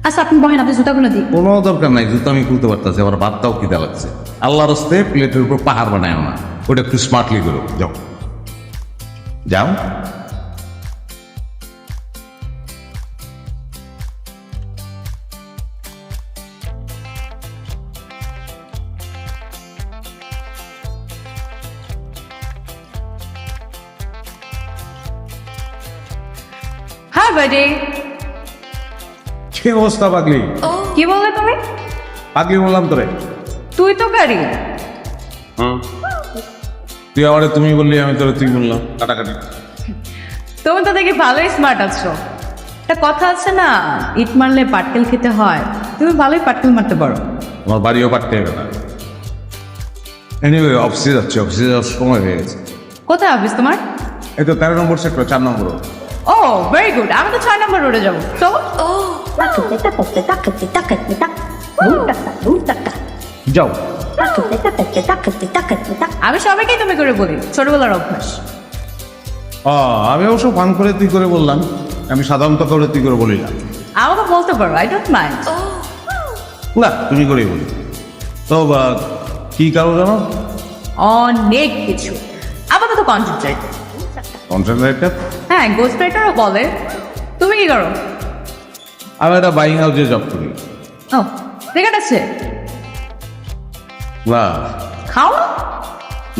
আচ্ছা আপনি বহেন, আপনি জুতাগুলো দিই। কোনো দরকার নাই, জুতো আমি খুলতে পারতেছি, আমার বাদটাও খিদা লাগছে। আল্লাহর হস্তে প্লেটের উপর পাহাড় বানায় না, ওটা একটু স্মার্টলি করো। যাও যাও। হ্যাঁ বাড়ি। কি অবস্থা পাগলি? কি বললে তুমি? পাগলি বললাম তোরে। তুই তো গাড়ি। তুই আমারে তুমি বললি, আমি তোরে তুই বললাম, কাটাকাটি। তুমি তো দেখি ভালোই স্মার্ট আছো। একটা কথা আছে না, ইট মারলে পাটকেল খেতে হয়, তুমি ভালোই পাটকেল মারতে পারো। আমার বাড়িও পাঠতে হবে না। এনিওয়ে অফিসে যাচ্ছি, অফিসে যাওয়ার সময় হয়ে গেছে। কোথায় অফিস তোমার? এই তো 13 নম্বর সেক্টর, 4 নম্বর। ও ভেরি গুড, আমি তো 6 নম্বর রোডে যাবো। তো যাও। আমি সবাইকেই তুমি করে বলি, ছোটবেলার অভ্যাস। আমি অবশ্য ফান করে তুই করে বললাম, আমি সাধারণত করে তুই করে বলি না। আমাকে বলতে পারো, আই ডোন্ট মাইন্ড। না, তুমি করেই বলি। তো কি কারো জানো? অনেক কিছু, আপাতত কন্ট্রাক্ট। কনসেন্ট্রেটেড। হ্যাঁ, গোস্ট রাইটারও বলে। তুমি কি করো? আমি একটা বাইং হাউসে জব করি। ও ঠিক আছে, না খাও না।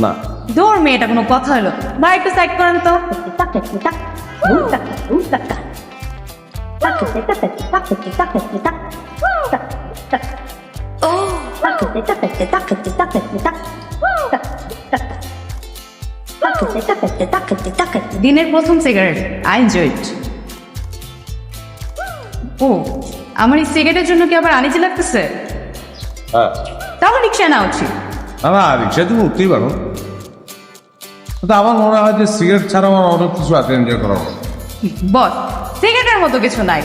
না, দৌড় মেয়েটা কোনো কথা হলো? ভাই একটু সাইড করেন তো। দিনের প্রথম সিগারেট, আই এনজয় ইট। ও, আমার এই সিগারেটের জন্য কি আবার আনিজি লাগতেছে? হ্যাঁ, তাহলে রিক্সা নেওয়া উচিত। না রিক্সা তুমি উঠতেই পারো। তো আমার মনে হয় যে সিগারেট ছাড়া আমার অনেক কিছু আছে এনজয় করা হবে। বস, সিগারেটের মতো কিছু নাই।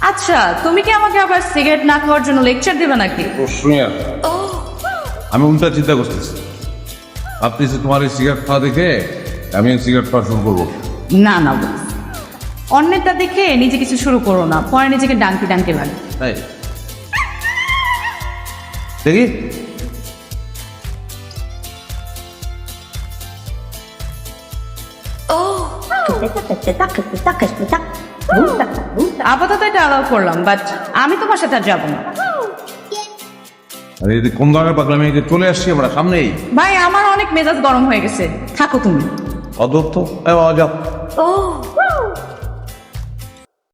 আচ্ছা, তুমি কি আমাকে আবার সিগারেট না খাওয়ার জন্য লেকচার দেবে নাকি? প্রশ্নই আর আমি উল্টা চিন্তা করতেছি, ভাবতেছি তোমার এই সিগারেট খাওয়া দেখে আমি সিগারেট খাওয়া শুরু করবো। না না বস, অন্যেরটা দেখে নিজে কিছু শুরু করো না, পরে নিজেকে ডাঙ্কি ডাঙ্কি লাগে। তাই দেখি। আপাতত এটা অ্যালাউ করলাম, বাট আমি তোমার সাথে আর যাবো না। আরে এই যে কোন ধরনের পাগলামি, এই যে চলে আসছি আমরা সামনেই। ভাই আমার অনেক মেজাজ গরম হয়ে গেছে, থাকো তুমি। অদত্ত যাও।